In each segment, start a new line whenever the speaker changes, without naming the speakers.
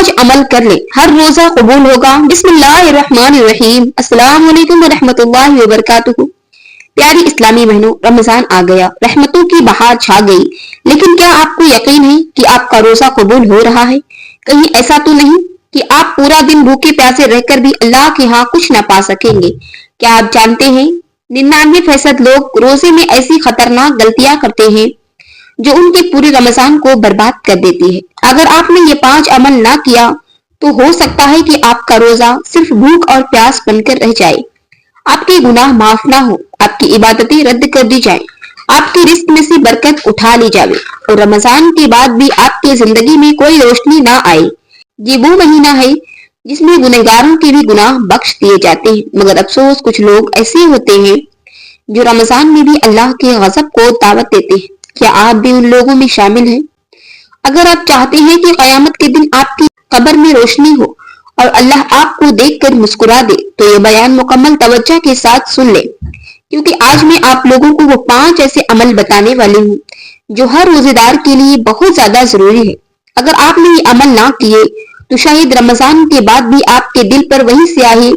5 عمل کر لے، ہر روزہ قبول ہوگا۔ بسم اللہ الرحمن الرحیم۔ السلام علیکم ورحمۃ اللہ وبرکاتہ۔ پیاری اسلامی بہنوں، رمضان آ گیا، رحمتوں کی بہار چھا گئی، لیکن کیا آپ کو یقین ہے کہ آپ کا روزہ قبول ہو رہا ہے؟ کہیں ایسا تو نہیں کہ آپ پورا دن بھوکے پیاسے رہ کر بھی اللہ کے ہاں کچھ نہ پا سکیں گے؟ کیا آپ جانتے ہیں 99% لوگ روزے میں ایسی خطرناک غلطیاں کرتے ہیں جو ان کے پورے رمضان کو برباد کر دیتی ہے۔ اگر آپ نے یہ 5 عمل نہ کیا تو ہو سکتا ہے کہ آپ کا روزہ صرف بھوک اور پیاس بن کر رہ جائے، آپ کے گناہ معاف نہ ہو، آپ کی عبادتیں رد کر دی جائیں، آپ کے رزق میں سے برکت اٹھا لی جائے اور رمضان کے بعد بھی آپ کی زندگی میں کوئی روشنی نہ آئے۔ یہ وہ مہینہ ہے جس میں گنہگاروں کے بھی گناہ بخش دیے جاتے ہیں، مگر افسوس کچھ لوگ ایسے ہوتے ہیں جو رمضان میں بھی اللہ کے غضب کو دعوت دیتے ہیں۔ کیا آپ بھی ان لوگوں میں شامل ہیں؟ اگر آپ چاہتے ہیں کہ قیامت کے دن آپ کی قبر میں روشنی ہو اور اللہ آپ کو دیکھ کر مسکرا دے تو یہ بیان مکمل توجہ کے ساتھ سن لیں، کیونکہ آج میں آپ لوگوں کو وہ 5 ایسے عمل بتانے والی ہوں جو ہر روزے دار کے لیے بہت زیادہ ضروری ہے۔ اگر آپ نے یہ عمل نہ کیے تو شاید رمضان کے بعد بھی آپ کے دل پر وہی سیاہی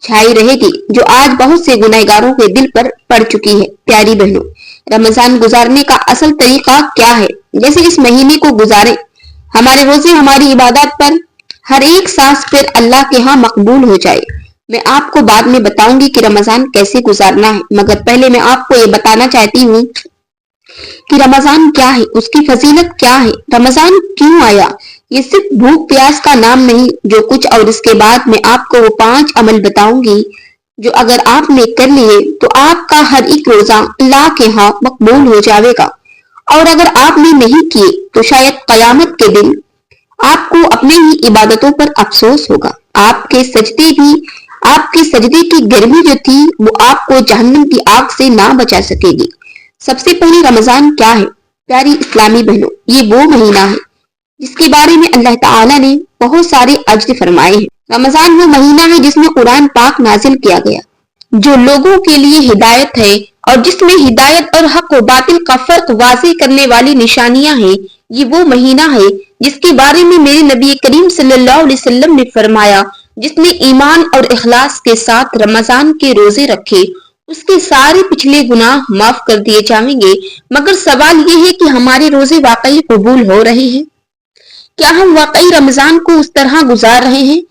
چھائی رہے گی جو آج بہت سے گنہگاروں کے دل پر پڑ چکی ہے۔ پیاری بہنوں، رمضان گزارنے کا اصل طریقہ کیا ہے؟ جیسے اس مہینے کو گزاریں، ہمارے روزے ہماری عبادت پر ہر ایک سانس پھر اللہ کے ہاں مقبول ہو جائے۔ میں آپ کو بعد میں بتاؤں گی کہ رمضان کیسے گزارنا ہے، مگر پہلے میں آپ کو یہ بتانا چاہتی ہوں کہ رمضان کیا ہے، اس کی فضیلت کیا ہے، رمضان کیوں آیا۔ یہ صرف بھوک پیاس کا نام نہیں جو کچھ، اور اس کے بعد میں آپ کو وہ 5 عمل بتاؤں گی جو اگر آپ نے کر لیے تو آپ کا ہر ایک روزہ اللہ کے ہاں مقبول ہو جاوے گا، اور اگر آپ نے نہیں کیے تو شاید قیامت کے دن آپ کو اپنے ہی عبادتوں پر افسوس ہوگا۔ آپ کے سجدے کی گرمی جو تھی وہ آپ کو جہنم کی آگ سے نہ بچا سکے گی۔ سب سے پہلے رمضان کیا ہے؟ پیاری اسلامی بہنوں، یہ وہ مہینہ ہے جس کے بارے میں اللہ تعالیٰ نے بہت سارے اجر فرمائے ہیں۔ رمضان وہ مہینہ ہے جس میں قرآن پاک نازل کیا گیا، جو لوگوں کے لیے ہدایت ہے اور جس میں ہدایت اور حق و باطل کا فرق واضح کرنے والی نشانیاں ہیں۔ یہ وہ مہینہ ہے جس کے بارے میں میرے نبی کریم صلی اللہ علیہ وسلم نے فرمایا، جس نے ایمان اور اخلاص کے ساتھ رمضان کے روزے رکھے اس کے سارے پچھلے گناہ معاف کر دیے جائیں گے۔ مگر سوال یہ ہے کہ ہمارے روزے واقعی قبول ہو رہے ہیں؟ کیا ہم واقعی رمضان کو اس طرح گزار رہے ہیں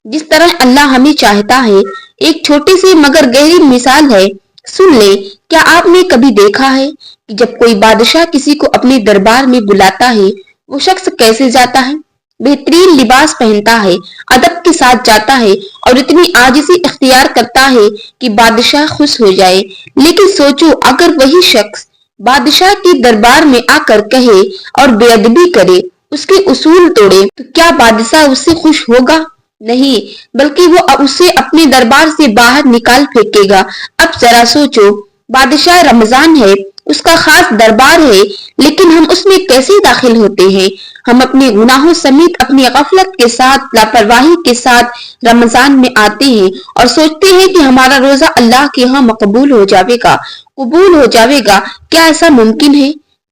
جس طرح اللہ ہمیں چاہتا ہے؟ ایک چھوٹی سی مگر گہری مثال ہے، سن لیں۔ کیا آپ نے کبھی دیکھا ہے کہ جب کوئی بادشاہ کسی کو اپنے دربار میں بلاتا ہے وہ شخص کیسے جاتا ہے؟ بہترین لباس پہنتا ہے، ادب کے ساتھ جاتا ہے اور اتنی عاجزی اختیار کرتا ہے کہ بادشاہ خوش ہو جائے۔ لیکن سوچو، اگر وہی شخص بادشاہ کے دربار میں آ کر کہے اور بے ادبی کرے، اس کے اصول توڑے، تو کیا بادشاہ اس سے خوش ہوگا؟ نہیں، بلکہ وہ اسے اپنے دربار سے باہر نکال پھینکے گا۔ اب ذرا سوچو، بادشاہ رمضان ہے، اس کا خاص دربار ہے، لیکن ہم اس میں کیسے داخل ہوتے ہیں؟ ہم اپنے گناہوں سمیت اپنی غفلت کے ساتھ، لاپرواہی کے ساتھ رمضان میں آتے ہیں اور سوچتے ہیں کہ ہمارا روزہ اللہ کے ہاں مقبول ہو جاوے گا، قبول ہو جاوے گا۔ کیا ایسا ممکن ہے؟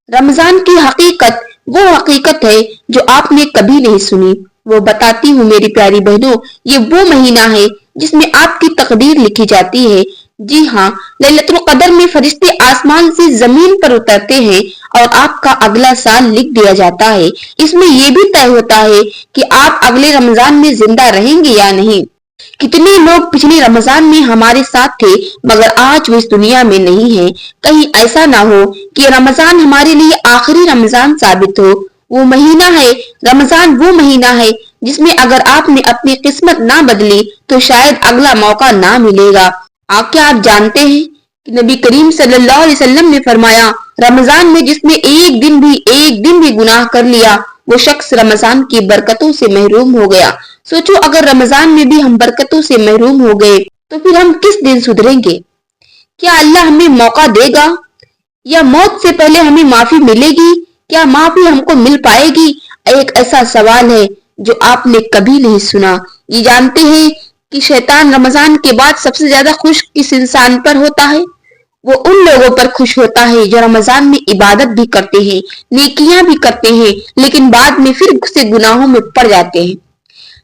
رمضان کی حقیقت وہ حقیقت ہے جو آپ نے کبھی نہیں سنی۔ وہ بتاتی ہوں میری پیاری بہنوں، یہ وہ مہینہ ہے جس میں آپ کی تقدیر لکھی جاتی ہے۔ جی ہاں، لیلۃ القدر میں فرشتے آسمان سے زمین پر اترتے ہیں اور آپ کا اگلا سال لکھ دیا جاتا ہے۔ اس میں یہ بھی طے ہوتا ہے کہ آپ اگلے رمضان میں زندہ رہیں گے یا نہیں۔ کتنے لوگ پچھلے رمضان میں ہمارے ساتھ تھے مگر آج وہ اس دنیا میں نہیں ہیں۔ کہیں ایسا نہ ہو کہ رمضان ہمارے لیے آخری رمضان ثابت ہو۔ وہ مہینہ ہے، رمضان وہ مہینہ ہے جس میں اگر آپ نے اپنی قسمت نہ بدلی تو شاید اگلا موقع نہ ملے گا۔ کیا آپ جانتے ہیں کہ نبی کریم صلی اللہ علیہ وسلم نے فرمایا، رمضان میں جس نے ایک دن بھی گناہ کر لیا وہ شخص رمضان کی برکتوں سے محروم ہو گیا۔ سوچو، اگر رمضان میں بھی ہم برکتوں سے محروم ہو گئے تو پھر ہم کس دن سدھریں گے؟ کیا اللہ ہمیں موقع دے گا یا موت سے پہلے ہمیں معافی ملے گی؟ کیا معافی ہم کو مل پائے گی؟ ایک ایسا سوال ہے جو آپ نے کبھی نہیں سنا۔ یہ جانتے ہیں کہ شیطان رمضان کے بعد سب سے زیادہ خوش کس انسان پر ہوتا ہے؟ وہ ان لوگوں پر خوش ہوتا ہے جو رمضان میں عبادت بھی کرتے ہیں، نیکیاں بھی کرتے ہیں، لیکن بعد میں پھر سے گناہوں میں پڑ جاتے ہیں۔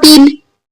3,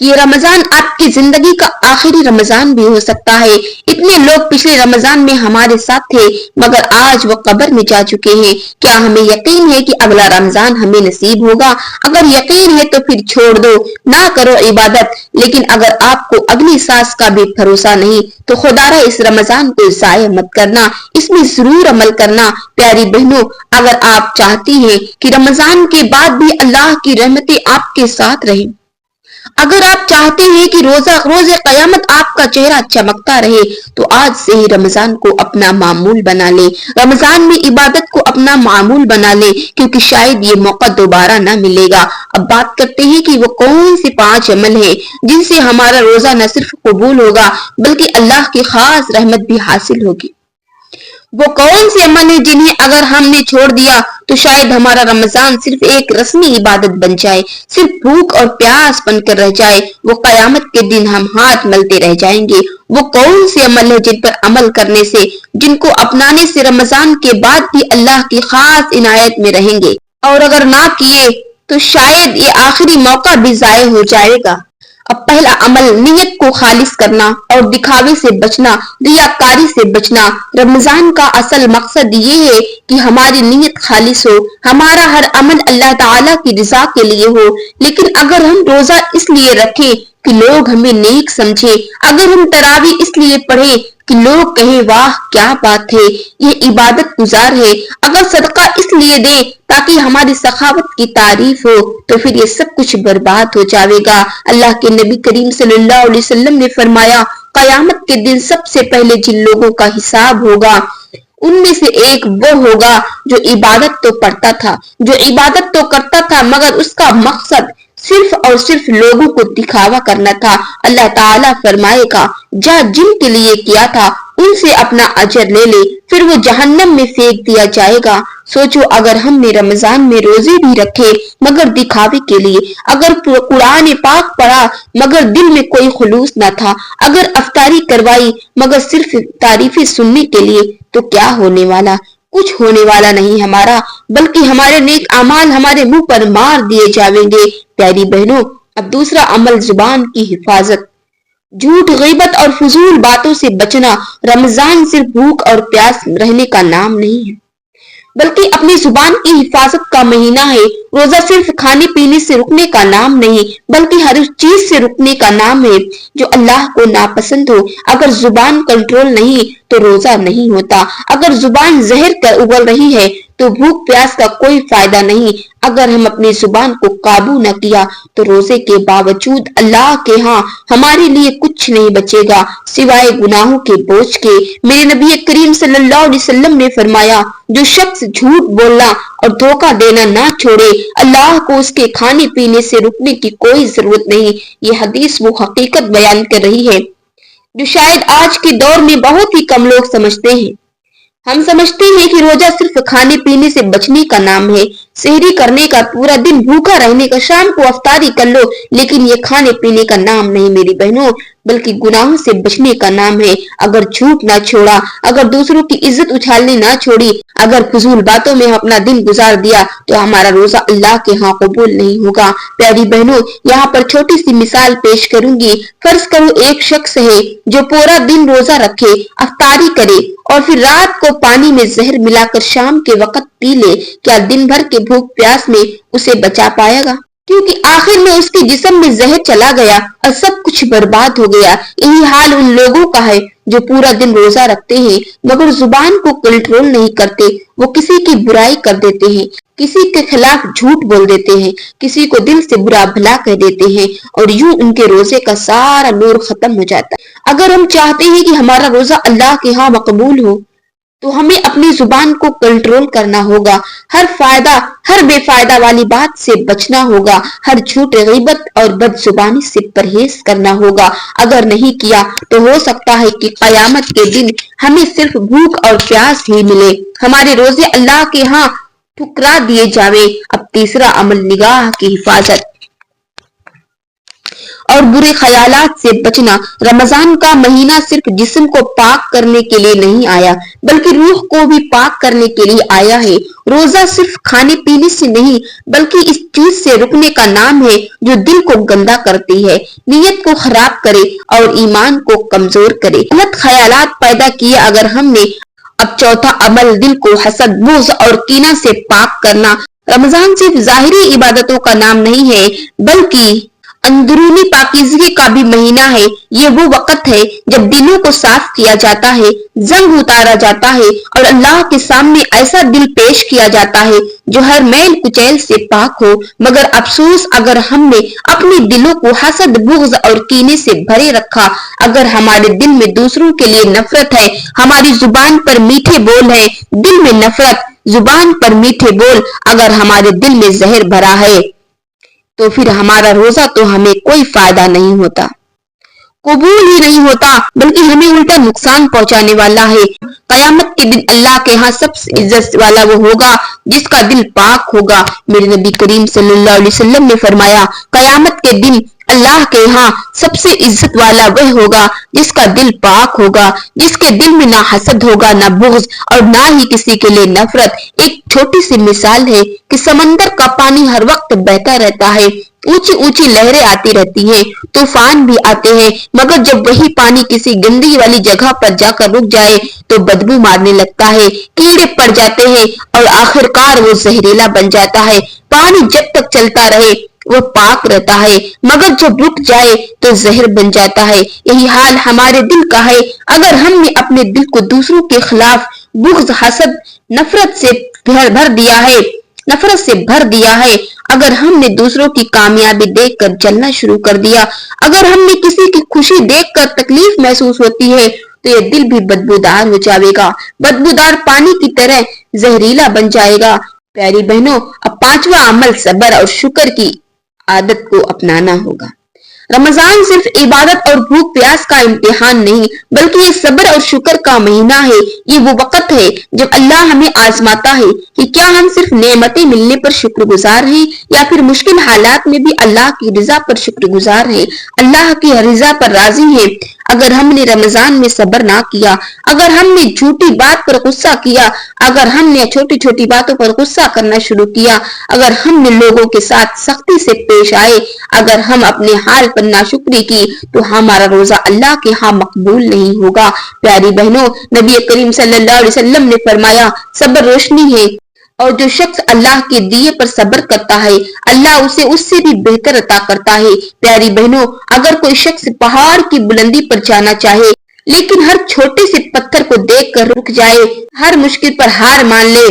کہ یہ رمضان آپ کی زندگی کا آخری رمضان بھی ہو سکتا ہے۔ اتنے لوگ پچھلے رمضان میں ہمارے ساتھ تھے مگر آج وہ قبر میں جا چکے ہیں۔ کیا ہمیں یقین ہے کہ اگلا رمضان ہمیں نصیب ہوگا؟ اگر یقین ہے تو پھر چھوڑ دو، نہ کرو عبادت۔ لیکن اگر آپ کو اگلی سانس کا بھی بھروسہ نہیں تو خدارا اس رمضان کو ضائع مت کرنا، اس میں ضرور عمل کرنا۔ پیاری بہنوں، اگر آپ چاہتی ہیں کہ رمضان کے بعد بھی اللہ کی رحمتیں آپ کے ساتھ رہیں، اگر آپ چاہتے ہیں کہ روز قیامت آپ کا چہرہ چمکتا رہے تو آج سے ہی رمضان کو اپنا معمول بنا لے۔ رمضان میں عبادت کو اپنا معمول بنا لے، کیونکہ شاید یہ موقع دوبارہ نہ ملے گا۔ اب بات کرتے ہیں کہ وہ کون سے 5 عمل ہیں جن سے ہمارا روزہ نہ صرف قبول ہوگا بلکہ اللہ کی خاص رحمت بھی حاصل ہوگی۔ وہ کون سے عمل ہیں جنہیں اگر ہم نے چھوڑ دیا تو شاید ہمارا رمضان صرف ایک رسمی عبادت بن جائے، صرف بھوک اور پیاس بن کر رہ جائے، وہ قیامت کے دن ہم ہاتھ ملتے رہ جائیں گے۔ وہ کون سے عمل ہیں جن پر عمل کرنے سے، جن کو اپنانے سے رمضان کے بعد بھی اللہ کی خاص عنایت میں رہیں گے، اور اگر نہ کیے تو شاید یہ آخری موقع بھی ضائع ہو جائے گا۔ اب پہلا عمل نیت کو خالص کرنا اور دکھاوے سے بچنا، ریاکاری سے بچنا۔ رمضان کا اصل مقصد یہ ہے کہ ہماری نیت خالص ہو، ہمارا ہر عمل اللہ تعالیٰ کی رضا کے لیے ہو۔ لیکن اگر ہم روزہ اس لیے رکھیں کہ لوگ ہمیں نیک سمجھے، اگر ہم تراویح اس لیے پڑھیں کہ لوگ کہیں واہ کیا بات ہے یہ عبادت گزار ہے، اگر صدقہ اس لیے دیں تاکہ ہماری سخاوت کی تعریف ہو، تو پھر یہ سب کچھ برباد ہو جاوے گا۔ اللہ کے نبی کریم صلی اللہ علیہ وسلم نے فرمایا، قیامت کے دن سب سے پہلے جن لوگوں کا حساب ہوگا ان میں سے ایک وہ ہوگا جو عبادت تو کرتا تھا مگر اس کا مقصد صرف اور صرف لوگوں کو دکھاوا کرنا تھا۔ اللہ تعالیٰ فرمائے گا، جا جن کے لیے کیا تھا ان سے اپنا اجر لے لے، پھر وہ جہنم میں پھینک دیا جائے گا۔ سوچو اگر ہم نے رمضان میں روزے بھی رکھے مگر دکھاوے کے لیے، اگر قرآن پاک پڑھا مگر دل میں کوئی خلوص نہ تھا، اگر افطاری کروائی مگر صرف تعریفیں سننے کے لیے، تو کیا ہونے والا؟ کچھ ہونے والا نہیں ہمارا، بلکہ ہمارے نیک اعمال ہمارے منہ پر مار دیے جاویں گے۔ پیاری بہنوں، اب دوسرا عمل زبان کی حفاظت، جھوٹ، غیبت اور فضول باتوں سے بچنا۔ رمضان صرف بھوک اور پیاس رہنے کا نام نہیں ہے بلکہ اپنی زبان کی حفاظت کا مہینہ ہے۔ روزہ صرف کھانے پینے سے رکنے کا نام نہیں بلکہ ہر اس چیز سے رکنے کا نام ہے جو اللہ کو ناپسند ہو۔ اگر زبان کنٹرول نہیں تو روزہ نہیں ہوتا۔ اگر زبان زہر کر اگل رہی ہے تو بھوک پیاس کا کوئی فائدہ نہیں۔ اگر ہم اپنی زبان کو قابو نہ کیا تو روزے کے باوجود اللہ کے ہاں ہمارے لیے کچھ نہیں بچے گا سوائے گناہوں کے بوجھ کے۔ میرے نبی کریم صلی اللہ علیہ وسلم نے فرمایا، جو شخص جھوٹ بولنا اور دھوکہ دینا نہ چھوڑے، اللہ کو اس کے کھانے پینے سے رکنے کی کوئی ضرورت نہیں۔ یہ حدیث وہ حقیقت بیان کر رہی ہے جو شاید آج کے دور میں بہت ہی کم لوگ سمجھتے ہیں۔ ہم سمجھتے ہیں کہ روزہ صرف کھانے پینے سے بچنے کا نام ہے، سحری کرنے کا، پورا دن بھوکا رہنے کا، شام کو افطاری کر لو، لیکن یہ کھانے پینے کا نام نہیں میری بہنوں، بلکہ گناہوں سے بچنے کا نام ہے۔ اگر جھوٹ نہ چھوڑا، اگر دوسروں کی عزت اچھالنے نہ چھوڑی، اگر فضول باتوں میں اپنا دن گزار دیا تو ہمارا روزہ اللہ کے ہاں قبول نہیں ہوگا۔ پیاری بہنوں، یہاں پر چھوٹی سی مثال پیش کروں گی۔ فرض کرو ایک شخص ہے جو پورا دن روزہ رکھے، افطاری کرے اور پھر رات کو پانی میں زہر ملا کر شام کے وقت پی لے، کیا دن بھر کے بھوک پیاس میں اسے بچا پائے گا؟ کیونکہ آخر میں اس کے جسم میں زہر چلا گیا اور سب کچھ برباد ہو گیا۔ یہی حال ان لوگوں کا ہے جو پورا دن روزہ رکھتے ہیں مگر زبان کو کنٹرول نہیں کرتے۔ وہ کسی کی برائی کر دیتے ہیں، کسی کے خلاف جھوٹ بول دیتے ہیں، کسی کو دل سے برا بھلا کہہ دیتے ہیں اور یوں ان کے روزے کا سارا نور ختم ہو جاتا ہے۔ اگر ہم چاہتے ہیں کہ ہمارا روزہ اللہ کے ہاں مقبول ہو تو ہمیں اپنی زبان کو کنٹرول کرنا ہوگا، ہر بے فائدہ والی بات سے بچنا ہوگا، ہر جھوٹ، غیبت اور بد زبانی سے پرہیز کرنا ہوگا۔ اگر نہیں کیا تو ہو سکتا ہے کہ قیامت کے دن ہمیں صرف بھوک اور پیاس ہی ملے، ہمارے روزے اللہ کے ہاں ٹھکرا دیے جاوے۔ اب تیسرا عمل نگاہ کی حفاظت اور برے خیالات سے بچنا۔ رمضان کا مہینہ صرف جسم کو پاک کرنے کے لیے نہیں آیا بلکہ روح کو بھی پاک کرنے کے لیے آیا ہے۔ روزہ صرف کھانے پینے سے نہیں بلکہ اس چیز سے رکنے کا نام ہے جو دل کو گندا کرتی ہے، نیت کو خراب کرے اور ایمان کو کمزور کرے۔ غلط خیالات پیدا کیے اگر ہم نے۔ اب چوتھا عمل، دل کو حسد، بغض اور کینہ سے پاک کرنا۔ رمضان صرف ظاہری عبادتوں کا نام نہیں ہے بلکہ اندرونی پاکیزگی کا بھی مہینہ ہے۔ یہ وہ وقت ہے جب دلوں کو صاف کیا جاتا ہے، زنگ اتارا جاتا ہے اور اللہ کے سامنے ایسا دل پیش کیا جاتا ہے جو ہر میل کچیل سے پاک ہو۔ مگر افسوس اگر ہم نے اپنے دلوں کو حسد، بغض اور کینے سے بھرے رکھا، اگر ہمارے دل میں دوسروں کے لیے نفرت ہے، ہماری زبان پر میٹھے بول ہے، دل میں نفرت، زبان پر میٹھے بول اگر ہمارے دل میں زہر بھرا ہے تو پھر ہمارا روزہ تو ہمیں کوئی فائدہ نہیں ہوتا، قبول ہی نہیں ہوتا بلکہ ہمیں الٹا نقصان پہنچانے والا ہے۔ قیامت کے دن اللہ کے ہاں سب سے عزت والا وہ ہوگا جس کا دل پاک ہوگا۔ میرے نبی کریم صلی اللہ علیہ وسلم نے فرمایا، قیامت کے دن اللہ کے ہاں سب سے عزت والا وہ ہوگا جس کا دل پاک ہوگا، جس کے دل میں نہ حسد ہوگا، نہ بغض اور نہ ہی کسی کے لیے نفرت۔ ایک چھوٹی سی مثال ہے کہ سمندر کا پانی ہر وقت بہتا رہتا ہے، اونچی اونچی لہریں آتی رہتی ہیں، طوفان بھی آتے ہیں، مگر جب وہی پانی کسی گندگی والی جگہ پر جا کر رک جائے تو بدبو مارنے لگتا ہے، کیڑے پڑ جاتے ہیں اور آخرکار وہ زہریلا بن جاتا ہے۔ پانی جب تک چلتا رہے وہ پاک رہتا ہے مگر جب رک جائے تو زہر بن جاتا ہے۔ یہی حال ہمارے دل کا ہے۔ اگر ہم نے اپنے دل کو دوسروں کے خلاف بغض، حسد، نفرت سے بھر دیا ہے، اگر ہم نے دوسروں کی کامیابی دیکھ کر جلنا شروع کر دیا، اگر ہم نے کسی کی خوشی دیکھ کر تکلیف محسوس ہوتی ہے تو یہ دل بھی بدبودار ہو جائے گا، بدبودار پانی کی طرح زہریلا بن جائے گا۔ پیاری بہنوں، اب پانچواں عمل صبر اور شکر کی عادت کو اپنانا ہوگا۔ رمضان صرف عبادت اور بھوک پیاس کا امتحان نہیں بلکہ یہ صبر اور شکر کا مہینہ ہے۔ یہ وہ وقت ہے جب اللہ ہمیں آزماتا ہے کہ کیا ہم صرف نعمتیں ملنے پر شکر گزار ہیں یا پھر مشکل حالات میں بھی اللہ کی رضا پر شکر گزار ہیں، اللہ کی رضا پر راضی ہیں۔ اگر ہم نے رمضان میں صبر نہ کیا، اگر ہم نے جھوٹی بات پر غصہ کیا، اگر ہم نے چھوٹی چھوٹی باتوں پر غصہ کرنا شروع کیا، اگر ہم نے لوگوں کے ساتھ سختی سے پیش آئے، اگر ہم اپنے حال پر ناشکری کی تو ہمارا روزہ اللہ کے ہاں مقبول نہیں ہوگا۔ پیاری بہنوں، نبی کریم صلی اللہ علیہ وسلم نے فرمایا، صبر روشنی ہے اور جو شخص اللہ کے دیے پر صبر کرتا ہے اللہ اسے اس سے بھی بہتر عطا کرتا ہے۔ پیاری بہنوں، اگر کوئی شخص پہاڑ کی بلندی پر جانا چاہے لیکن ہر چھوٹے سے پتھر کو دیکھ کر رک جائے، ہر مشکل پر ہار مان لے،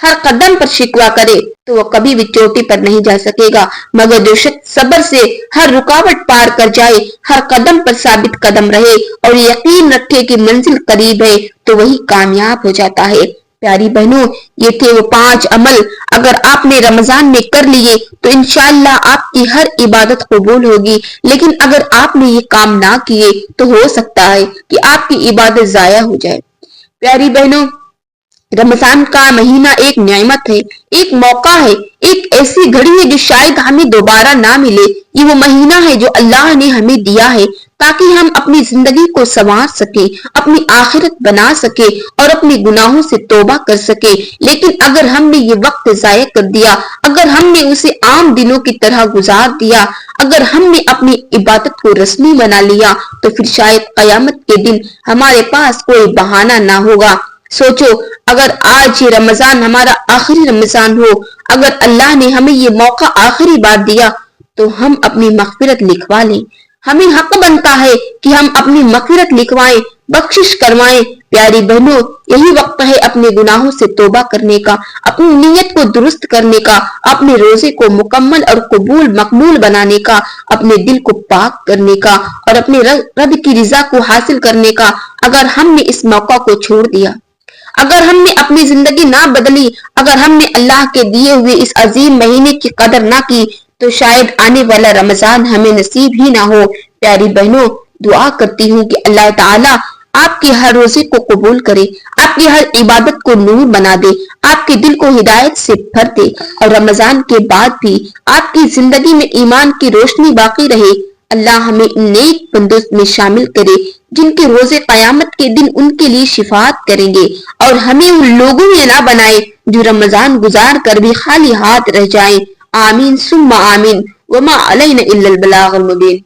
ہر قدم پر شکوہ کرے تو وہ کبھی بھی چوٹی پر نہیں جا سکے گا، مگر جو شخص صبر سے ہر رکاوٹ پار کر جائے، ہر قدم پر ثابت قدم رہے اور یقین رکھے کہ منزل قریب ہے تو وہی کامیاب ہو جاتا ہے۔ پیاری بہنوں، یہ تھے وہ 5 عمل، اگر آپ نے رمضان میں کر لیے تو انشاءاللہ آپ کی ہر عبادت قبول ہوگی، لیکن اگر آپ نے یہ کام نہ کیے تو ہو سکتا ہے کہ آپ کی عبادت ضائع ہو جائے۔ پیاری بہنوں، رمضان کا مہینہ ایک نعمت ہے، ایک موقع ہے، ایک ایسی گھڑی ہے جو شاید ہمیں دوبارہ نہ ملے۔ یہ وہ مہینہ ہے جو اللہ نے ہمیں دیا ہے تاکہ ہم اپنی زندگی کو سنوار سکیں، اپنی آخرت بنا سکیں اور اپنے گناہوں سے توبہ کر سکیں۔ لیکن اگر ہم نے یہ وقت ضائع کر دیا، اگر ہم نے اسے عام دنوں کی طرح گزار دیا، اگر ہم نے اپنی عبادت کو رسمی بنا لیا تو پھر شاید قیامت کے دن ہمارے پاس کوئی بہانہ نہ ہوگا۔ سوچو، اگر آج یہ رمضان ہمارا آخری رمضان ہو، اگر اللہ نے ہمیں یہ موقع آخری بار دیا تو ہم اپنی مغفرت لکھوا لیں۔ ہمیں حق بنتا ہے کہ ہم اپنی مغفرت لکھوائیں، بخشش کروائیں۔ پیاری بہنوں، یہی وقت ہے اپنے گناہوں سے توبہ کرنے کا، اپنی نیت کو درست کرنے کا، اپنے روزے کو مکمل اور مقبول بنانے کا، اپنے دل کو پاک کرنے کا اور اپنے رب کی رضا کو حاصل کرنے کا۔ اگر ہم نے اس موقع کو چھوڑ دیا، اگر ہم نے اپنی زندگی نہ بدلی، اگر ہم نے اللہ کے دیے ہوئے اس عظیم مہینے کی قدر نہ کی تو شاید آنے والا رمضان ہمیں نصیب ہی نہ ہو۔ پیاری بہنوں، دعا کرتی ہوں کہ اللہ تعالیٰ آپ کے ہر روزے کو قبول کرے، آپ کی ہر عبادت کو نور بنا دے، آپ کے دل کو ہدایت سے بھر دے اور رمضان کے بعد بھی آپ کی زندگی میں ایمان کی روشنی باقی رہے، اللہ ہمیں ان نیک بندوں میں شامل کرے جن کے روز قیامت کے دن ان کے لیے شفاعت کریں گے، اور ہمیں ان لوگوں میں نہ بنائے جو رمضان گزار کر بھی خالی ہاتھ رہ جائیں۔ آمین ثم آمین، وما علینا الا البلاغ المبین۔